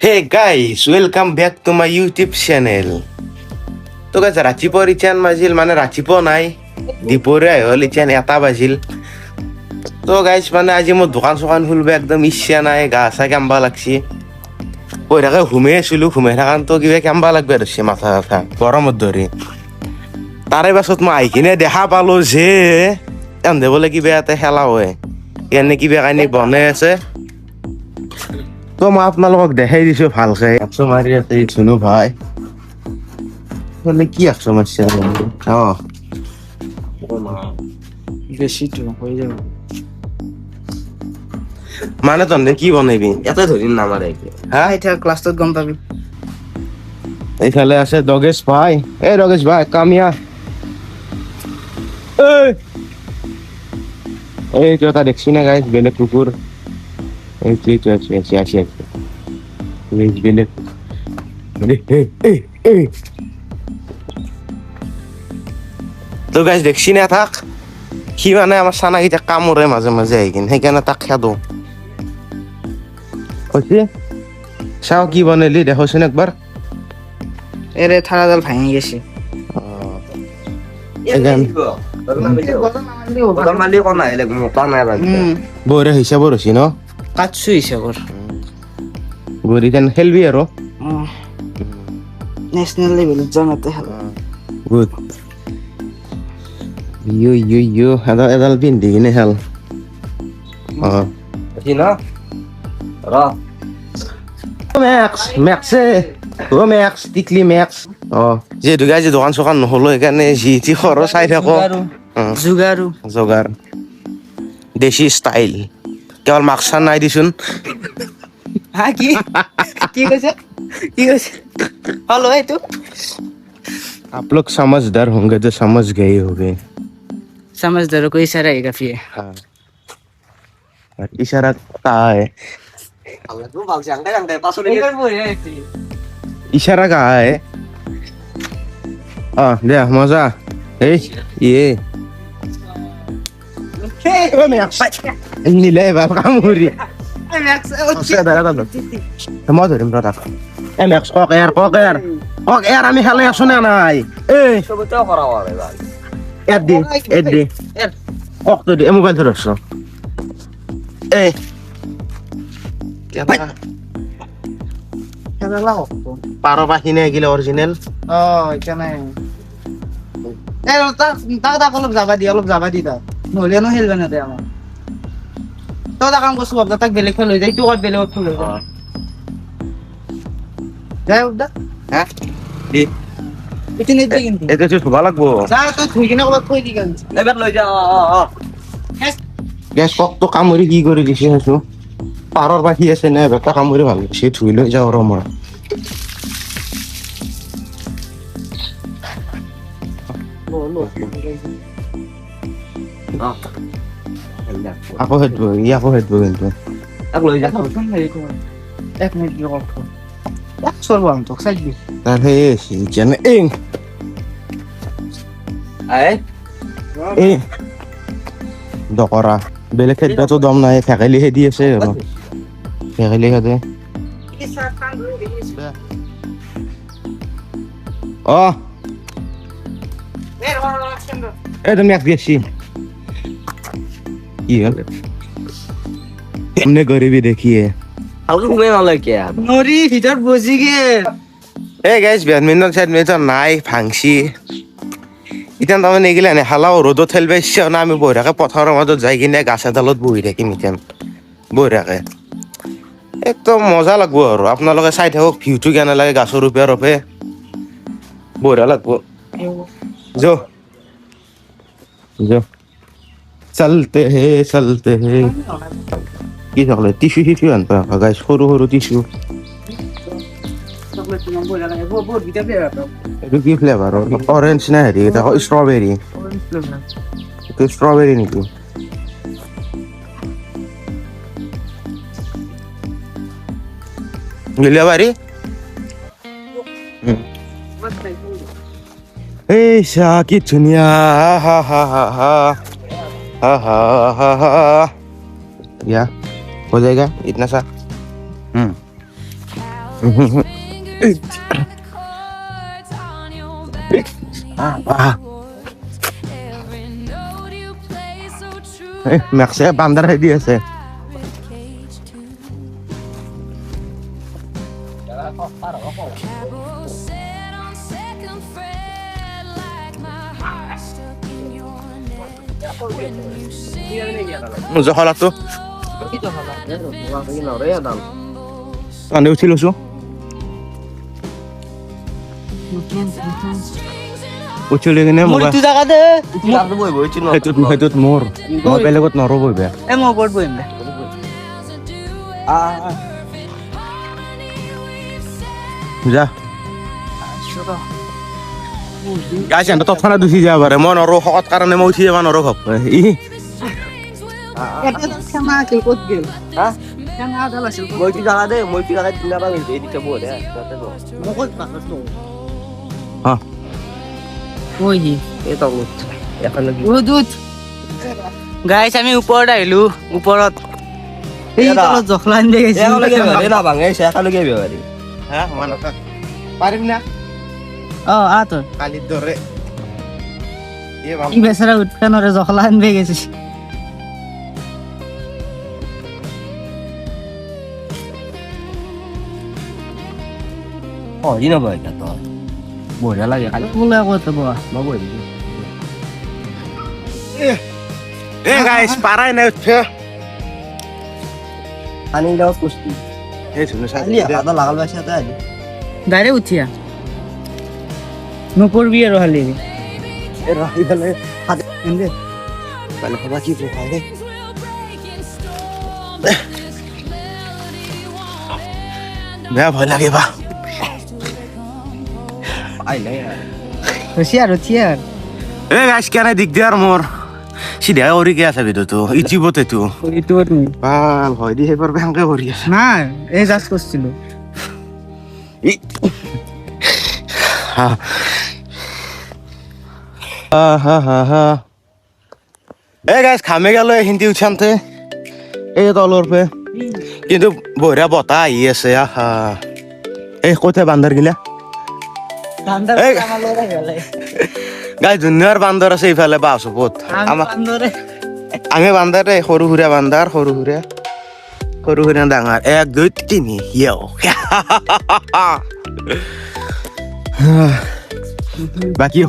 Hey guys, welcome back to my YouTube channel. তো guys ৰাতিপুৱাৰ ইচ্ছান বাজিল মানে ৰাতিপুৱা নাই দুপৰীয়া হ'ল ইচ্ছান এটা বাজিল তো গাইজ মানে আজি মোৰ দোকান চোকান খুলিব একদম ইচ্ছা নাই গা চা কেম্বা লাগছি কৈ থাকে ঘুমাই আছিলোঁ ঘুমাই থাকানতো কিবা কেম্বা লাগবে ধৰিছে মাথা চাথা গৰমত ধৰি তাৰে পাছত মই আহি কিনে দেখা পালোঁ যে এনে বোলে কিবা এটা খেলা হয় এনে কিবা কানি বনাই আছে তো মই আপোনালোকক দেখাই দিছোঁ ভালকে একশো মাৰি আছে ধুনু ভাই বলে কি একশো মারছে বেশি তো হয়ে যাবে মানে তন্দে কি বনাইবি এত ধরি না আমার হ্যাঁ এটা ক্লাসত গম পাবি এইফালে আছে দগেশ ভাই এই দগেশ ভাই কামিয়া এই তো তা দেখছি না গাইস বেলে কুকুর এই তুই তো আছে বেলে তো গাইস দেখছি না থাক কি মানে আমার সানাকিটা কামড়ে মাঝে মাঝে আইকিন সেইকাৰণে তাক খেদো কইছি চাও কি বনাইলি দেখোচোন একবাৰ এৰে থালা দাল ভাঙে গেছে বৌৰে হিচাপৰ হৈছি ন কাটছো হিচাপৰ গৌৰী তেন খেলবি আৰু ন্যাশনাল লেভেলত জানাতে হলো গুড ইউ এডাল পিন্ধি কিনে খেল মেক্স টিকলি মেক্স যিহেতু গাইজ দোকান চোকান নহ'লো সেইকাৰণে যি টি খৰচ চাই থাকো যোগাৰ দেশী ষ্টাইল কেৱল মাক্সা নাই দিচোন কি কৈছে হলো এইটো आप लोग समझदार होंगे तो समझ गए होंगे समझदारों को इशारा ही काफी है हाँ इशारा कहाँ है इशारा कहाँ है दे मजा ये নিলে এবাৰ কামুৰি মই ধৰিম ৰ তাক মেক্স কক এৰ আমি খেলাই আছো নে নাই এৰ দি কক তো দি মোবাইল ধৰছ পাৰ পাখিনে গিলে অৰিজিনেল তাক অলপ যাবা দি তাক নহ'লে খেলবা নাদে আমাক তই এটা কাম কৰছো বাবা তাক বেলেগ লৈ যায় তোক বেলেগত থৈ লৈ যায় উদ্দা হ্যাঁ দি ইতি নেই কিন্তু এটা তো ধুবা লাগবো যা তই ধুই কিনে ক'ৰবাত থৈ দি গান এবাৰ লৈ যা গেছ কক তো কামুৰি কি কৰি দিছে সেইটো পাৰৰ পাখি আছে নে বেটা কামুৰি ভাল হৈছে ধুই লৈ যাওঁ ৰ মই আকৌ সেইটো কিন্তু তাক লৈ যা এক মিনিট কি কথা এক সরব আমি তোক সাইড দি তার হে জানে এই দকৰা বেলেগ খেদবা তো দম নাই ফেকালিহে দি আছে আৰু ফেকালি খেদে তুমি এক দিয়েছি কি হল এমনি গরিবি দেখিয়ে নরি ভিতর বসি গে এই গাইজ বেডমিণ্টন নাই ভাংছি এতিয়া তাৰমানে এইগিলা নেখালাও ৰ'দত খেলিব ইচ্ছা না আমি বহি থাকে পথাৰৰ মাজত যাই কিনে গাছ এডালত বহি থাকিম এতিয়া বহি থাকে একদম মজা লাগব আৰু আপোনালোকে চাই থাকক ভিউটো কেনে লাগে গাছৰ ওপৰে বঢ়িয়া লাগব যো চলতে হে কি থাকলে টিচু আনবা গাইজ সৰু টিচু এইটো কি ফ্লেভাৰ অৰেঞ্জ নে হেৰি এটা ষ্ট্ৰবেৰী এইটো ষ্ট্ৰবেৰী নেকি গিলিয়া বাৰী এই চাহ কি ধুনীয়া या हो जाएगा इतना सा মেক্সে বান্দার হেদি আছে জহলাটো আনি উঠি লৈছো উঠিলে কিনে মৰিটো জাগা দে সেইটোত মোৰ মই বেলেগত নৰো বহিবা এ মই ওপৰত বহিম দে যা গাইছ এনে তৎক্ষণাত উঠি যাব পাৰে মই নৰো শকত কাৰণে মই উঠি যাব নৰো ঘপ এটা খানা আছিল ক'ত গেল খানা আদাল আছিল মইটো জাগা দে মইটো জাগা দিনা বা গেছে এদিকে বলে তাতে বল মই ক'ত পাছত হা ওই হি এই তো এখন লাগি ও দুধ গাইছ আমি ওপৰত আহিলো ওপৰত এই তলত জখলান দে গেছি এখন লাগি বেৰে না ভাঙে এখন লাগি বেৰে হ্যাঁ মানতা পাৰিম না আ তোৰ কালিৰ দৰে কি বেচাৰা উঠবা নৰে জখলান বে গেছি ও ইনো ভাই তো বড়া লাগে খালি বলে কত বয়া বাবু এ গাইছ পাৰাই নাই উঠে পানি দাও কুস্তি এই শুনে খালি আদা লাগাল বাসা তা ডাইরেক্ট উঠিয়া নপৰবি আৰু খালি এ রাহি গলে হাতে এনে মানে হবা কি খাইলে বেয়া ভয় লাগে বা আই নাই ৰচি আৰু উঠিয়া এ গাইছ কেনে দিগদাৰ মোৰ সিধা কৰি কি আছে ভিডিঅ'টো ইউটিউবতে তো এইটো তুমি ভাল হয় দি সেইবাৰ বেংকে কৰি আছে নাই এই জাষ্ট কৰিছিলো এ গাইছ খামে গেল হিন্দি উঠানতে এই তলৰ পে কিন্তু বঢ়িয়া বতাহ আহি আছে আহা এই কোথায় বান্দাৰ গিলা ধান্দা এই। আমাৰ লৰা গলে গাই ধুনীয়াৰ বান্দৰ আছে ইফালে বাঁহচুপত আমাৰ বান্দৰে আমি বান্দাৰ সৰু সুৰা বান্দাৰ সৰু সুৰা ডাঙৰ 1 2 3 ইয়ো বাকি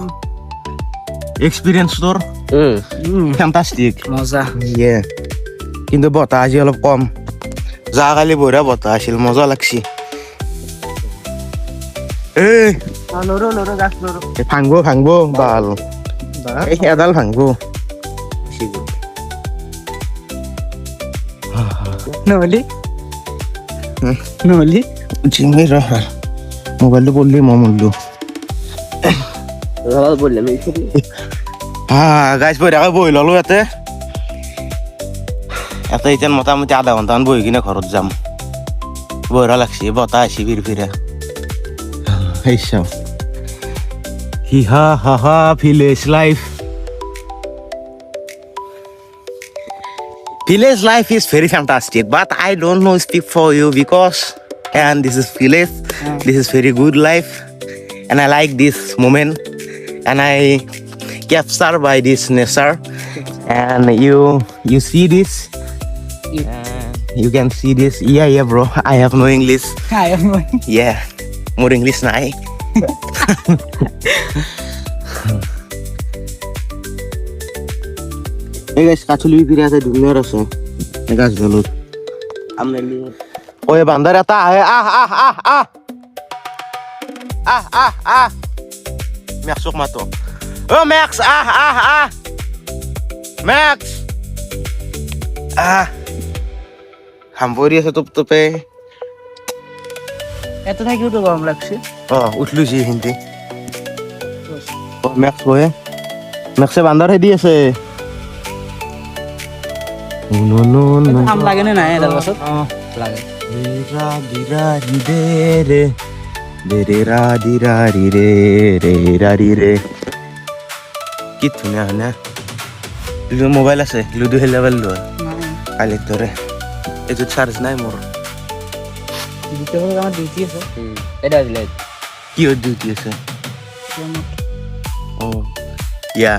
এক্সপিৰিয়েঞ্চ তোৰ ফেণ্টাষ্টিক মজা ইয়ে কিন্তু বতাহ আজি অলপ কম যোৱাকালি বঢ়িয়া বতাহ আছিল মজা লাগছি এই লৰো লৰো গাছ লৰো ভাঙব বাল এই এডাল ভাঙব নহলি নহলি জিমি ৰহ মোবাইলটো পঢ়লি মই মৰিলো রাবাল বললাম এই গাইছ বঢ়িয়াকৈ বহি ল'লো ইয়াতে এতিয়া মোটামুটি আধা ঘণ্টামান বহি কিনে ঘৰত যাম বঢ়িয়া লাগছি বতাহ আহিছে ফিৰফিৰে এই চাওঁ হিহা হাহা village life Village life is very fantastic, but I don't know speak for you because and this is village. This is very good life, and I like this moment, and I captured by this nature. And you see this, you can see this. Yeah, bro. I have no English. Yeah, more English nai. এই গাছ কাঠুলি ফিরে আছে ধুনীয়াৰ আছে এই গাছ ডালত আমনে ঐ বান্দাৰ এটা আহে আহ মেক্সক মাতো মেক্স মেক্স হাম পৰি আছে তোপে এত থাকিও তো গৰম লাগছে উঠলো যি হিন্দি মেক্স কয়ে মেক্সে বান্দাৰ দি আছে কাম লাগে নে নাই এডাল গছত লাগে কি ধুনীয়া হয় না মোবাইল আছে লুডু খেলিব পাৰিলো কালিৰ দৰে এইটোত চাৰ্জ নাই মোৰ দ্বিতীয় আমাৰ ডিউটি আছে এটা দিলে কি ওৰ ডিউটি আছে ও ইয়া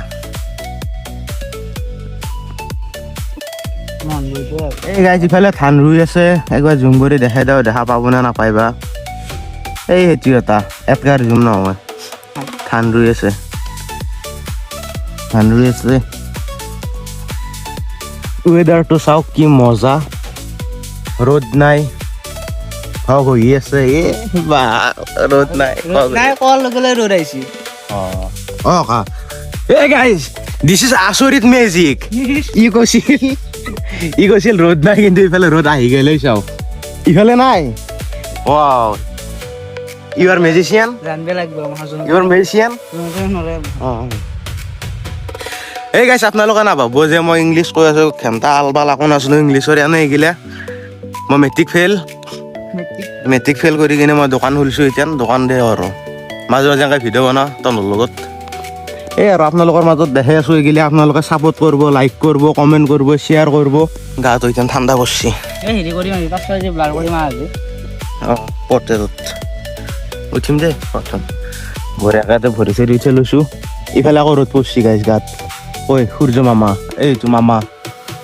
এই গাইজ ইফালে ধান ৰুই আছে একবাৰ জুম কৰি দেখাই দাও দেখা পাব নে নাপাইবা এই সেইটো এটকাৰ জুম নহয় ধান ৰুই আছে ৱেডাৰটো চাওক কি মজা ৰ'দ নাই হওক হৈ আছে বা ৰ'দ নাই নাই কল লগে ৰ'দ আহিছে অ কা এই গাইজ দিছ ইজ আচৰিত মেজিক ই কৈছিল ৰ'দ নাই কিন্তু ইফালে ৰ'দ আহি গ'লেই চাও ইফালে নাই ৱাও ইউ আৰ মেজিচিয়ান জানবে লাগবে মহাজন ইউ আৰ মেজিচিয়ান এই গাইছ আপোনালোকে নাভাবো যে মই ইংলিছ কৈ আছো ঘেণ্টা আলবাল আকৌ নাজানো ইংলিছৰ এনে শিকিলে মই মেট্ৰিক ফেইল কৰি কিনে মই দোকান খুলিছোঁ এতিয়া দোকান দে আৰু মাজে মাজে এনেকৈ ভিডিঅ' বনাওঁ তহঁতৰ লগত এই আৰু আপোনালোকৰ মাজত দেখাই আছোঁ এইগিলে আপোনালোকে ছাপোৰ্ট কৰিব লাইক কৰিব কমেণ্ট কৰিব শ্বেয়াৰ কৰিব গাটো এতিয়া ঠাণ্ডা কৰিছে এই হেৰি কৰিম আমি পাঁচটা যে ব্লাৰ কৰিম আজি অঁ পৰ্টেলত উঠিম দে প্ৰথম বঢ়িয়াকৈ ভৰি চৰি উঠি লৈছোঁ ইফালে আকৌ ৰ'দ পৰিছে গাইছ গাত ঐ সূৰ্য মামা এইটো মামা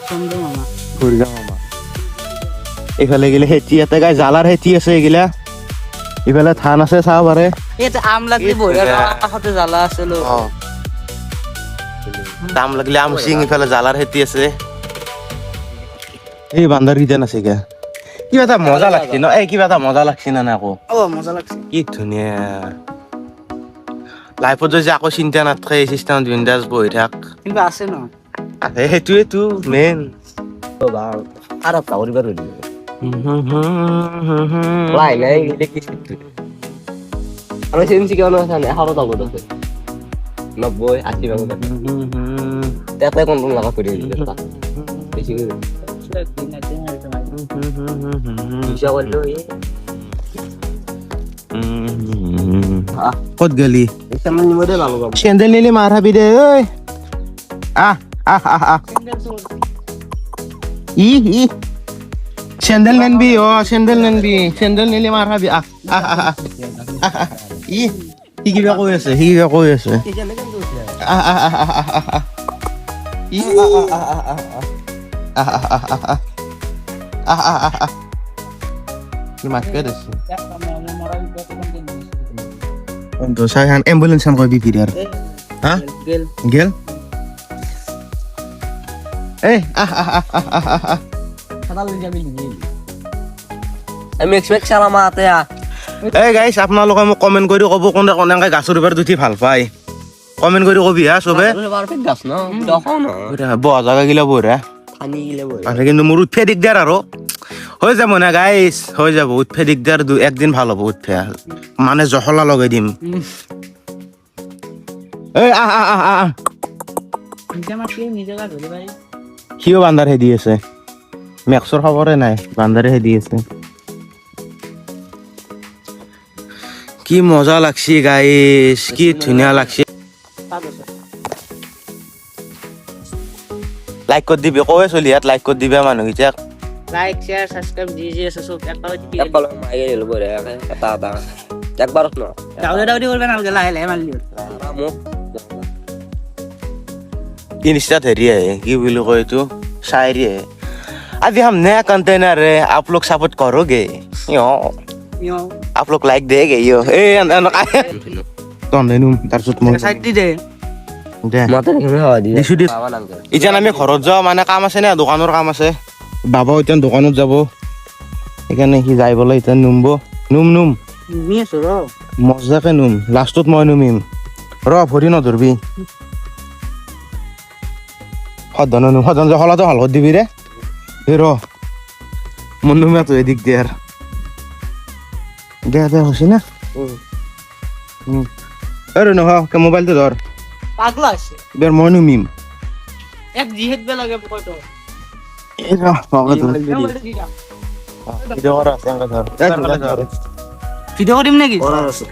চন্দ্ৰ মামা সূৰ্য মামা এইফালে গেলে খেতি ইয়াতে গাই জালাৰ খেতি আছে এইগিলা ইফালে ধান আছে চাব পাৰে এটা আম লাগলি বঢ়িয়া কাষতে জ্বালা আছে লো দাম লাগিলে আম চিং ইফালে জালাৰ খেতি আছে এই বান্দাৰ কিজান আছে কে কিবা এটা মজা লাগছে ন এই কিবা এটা মজা লাগছে না আকৌ মজা লাগছে কি ধুনীয়া লাইফত যদি আকৌ চিন্তা নাথাকে এই চিষ্টেমত বিন্দাছ বহি থাক কিন্তু আছে ন আছে সেইটোৱেতো মেইন আৰু পাহৰিব ধৰিব লাই লাই দেখিছো আৰু চেঞ্চি কিমান আছে নে 100 টকা আছে 90 80 টকা তাতে কোন কোন লাগা কৰি দিলে বেছি ইচ্ছা কৰলো ক'ত গেলি সামনে নিমদে ভালো বাবু চেন্দেল নিলে মাৰ হাবি দে ঐ আহ ই চেন্দেল নেনবি চেন্দেল নিলে মাৰ হাবি ই সি কিবা কৈ আছে Untuk saya ambulans kan kau bikin hah? Gel? আমি এক্সপেক্ট সালামা আতে আ এই গাইস আপোনালোকে মোক কমেন্ট কৰি ক'ব কোনে কোনে গাছৰ ওপৰত উঠি ভাল পায় কমেন্ট কৰি ক'বি হা চবে পারফেক্ট গাছ না দেখো না বহা জাগা গিলা বঢ়া পানি গিলে বই আছে কিন্তু মোৰ উঠে দিগদাৰ আৰু হৈ যাব না গাইস হৈ যাব উঠে দিগদাৰ একদিন ভাল হ'ব উঠে মানে জহলা লগাই দিম এই সিও বান্দাৰ হে দি আছে মেক্সৰ খবৰে নাই বান্দাৰে হে দি আছে কি মজা লাগছি গাইস কি ধুনীয়া লাগছি লাইক কৰি দিবি কয়ে চলি ইয়াত লাইক কৰি দিবি মানুহকেইটাক লাইক শেয়ার সাবস্ক্রাইব দিজি আছে সব একটা একবার মাইয়ে গেল বরে এটা একবার না দাউদি করবেন আলগে লাহে লাহে মারলি মুখ इंस्टात हेरी है कि बोलो कोई तो शायरी है अभी हम नया कंटेनर है आप लोग सपोर्ट करोगे यो आप लोग लाइक देगे यो ए तो नेनुम তাৰছত মই সাইড দি দে দে মাতে কেনে হয় দি দিছু দিছ ইজান আমি ঘৰত যাও মানে কাম আছে না দোকানৰ কাম আছে বাবা এতিয়া দোকানত যাব এখানে কি যাই বলে এতিয়া নুম নি আছো ৰ মজাকে নুম লাষ্টত মই নুমিম ৰ ভৰি নধৰবি সদন হলাটো ভাল কৰি দিবি ৰে ৰ মোৰ নুমিয়াটো এদিক দে দে হৈছে না আৰে নহয় মোবাইলটো ধৰ পাগলা আছে বেৰ মই নুমিম এক জিহেদ বে লাগে কয়টো এই ৰ পাগলা ভিডিও কৰা আছে ধৰ ভিডিও কৰিম নেকি ওরা আছে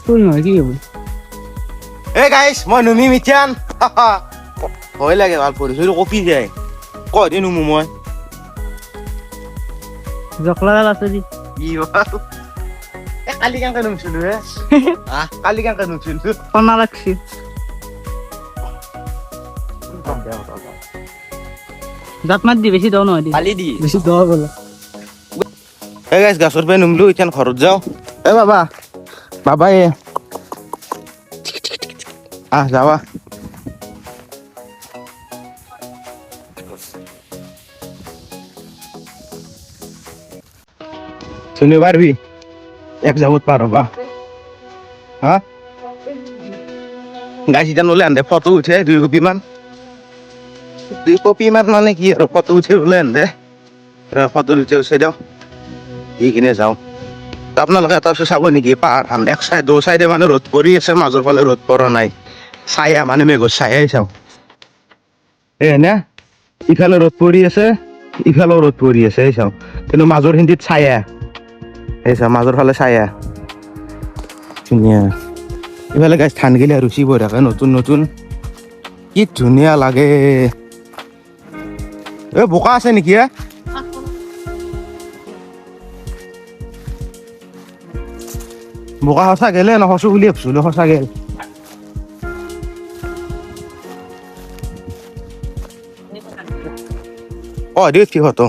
স্কুল নহয় কি হ'ব এই গাইস মই নুমিম ইচান ভয় লাগে ভাল পৰিছো কপি যায় কয় দি নুমু মই জখলাডাল আছে যি কি বাল কালি কেনেকে নুমছিলো হে কালি কেনেকে নুমছিলো কণা লাগছি জাপ মাত দি বেছি দাও নহয় দি কালি দি বেছি দাও বলে এই গাইছ গাছৰ পৰা নুমলো এতিয়া ঘৰত যাওঁ এ বাবা বাবা এ যাবা শুনি পারবি এক যাবত পার হবা হ্যাঁ গাছ এটা নলে আনদে ফটো উঠে 2 কপি মান 2 কপি মান মানে কি আর ফটো উঠে বলে আনদে ফটো উঠে উঠে দাও এইখিনি যাওঁ আপোনালোকে এটা চাব নেকি পাহাৰ ধান এক চাইড দো চাইডে মানে ৰ'দ পৰি আছে মাজৰ ফালে ৰ'দ পৰা নাই ছায়া মানে মেঘৰ ছায়াই চাওঁ নে ইফালে ৰ'দ পৰি আছে ইফালেও ৰ'দ পৰি আছে এই চাওঁ কিন্তু মাজৰ খিনিত ছায়া এই চাওঁ মাজৰ ফালে ছায়া ধুনীয়া ইফালে গাছ ধান গিলা ৰুচি বৈ থাকে নতুন নতুন কি ধুনীয়া লাগে এই বোকা আছে নেকি বোকা সঁচা গেলে নহচো বুলি ভাবছিলো সঁচা গেল দিওঁ কি হতো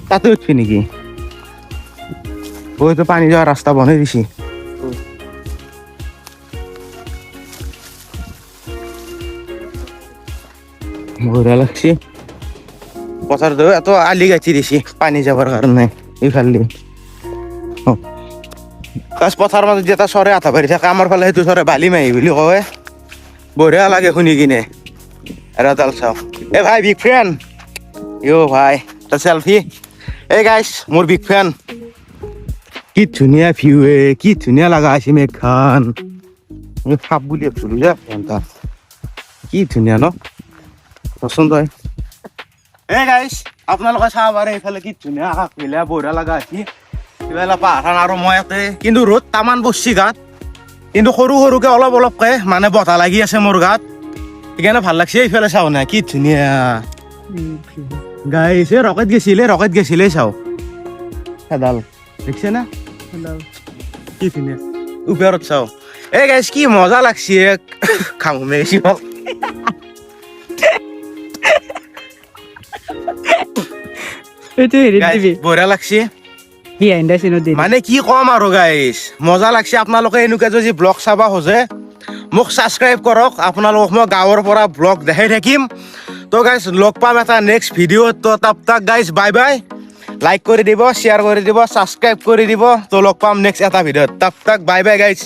তাতে উঠবি নেকি ওই তো পানি যাওয়ার রাস্তা বনাই দিছি বঢ়িয়া লাগছে পথার দেবে এত আলি গাছি দিছি পানি যাবার কারণে এইফালে গাছ পথার মাজত যেটা চৰে আঠা পাৰি থাকে আমাৰ ফালে সেইটো চৰে বালি মাহি বুলি কয় বঢ়িয়া লাগে শুনি কিনে এৰাডাল চাওঁ এ ভাই বিগ ফ্ৰেণ্ড ভাই এটা সেলফি এই গাইছ মোৰ বিগ ফ্ৰেণ্ড কি ধুনীয়া ভিউ কি ধুনীয়া লগা আছে মেঘখান খাপ বুলি ভাবছিলো যে কি ধুনীয়া ন পচন্দ হয় এই গাইছ আপোনালোকে চাব পাৰে এইফালে কি ধুনীয়া আকাশ পেলা বঢ়িয়া লগা আছে এইফালে পাহাৰ আৰু মই ইয়াতে কিন্তু ৰ'দ তামান বচ্ছি গাত কিন্তু সৰু সৰুকে অলপ অলপকে মানে বতাহ লাগি আছে মোৰ গাত সেইকাৰণে ভাল লাগছে এইফালে চাওঁ না কি ধুনীয়া গাইছ ৰকেট গেছিলে চাওঁ এডাল দেখিছে না কি ধুনীয়া ওপৰত চাওঁ এই গাইছ কি মজা লাগছে খামে মোক বঢ়িয়া লাগছে মানে কি কম আৰু গাইছ মজা লাগছে আপোনালোকে এনেকুৱা যদি ব্লগ চাবা খোজে মোক ছাবস্ক্ৰাইব কৰক আপোনালোকক মই গাঁৱৰ পৰা ব্লগ দেখাই থাকিম তো গাইছ লগ পাম এটা নেক্সট ভিডিঅ'ত তো তাপ তাক গাইছ বাই বাই লাইক কৰি দিব শ্বেয়াৰ কৰি দিব ছাবস্ক্ৰাইব কৰি দিব তো লগ পাম নেক্সট এটা ভিডিঅ'ত তাপ তাক বাই বাই গাইছ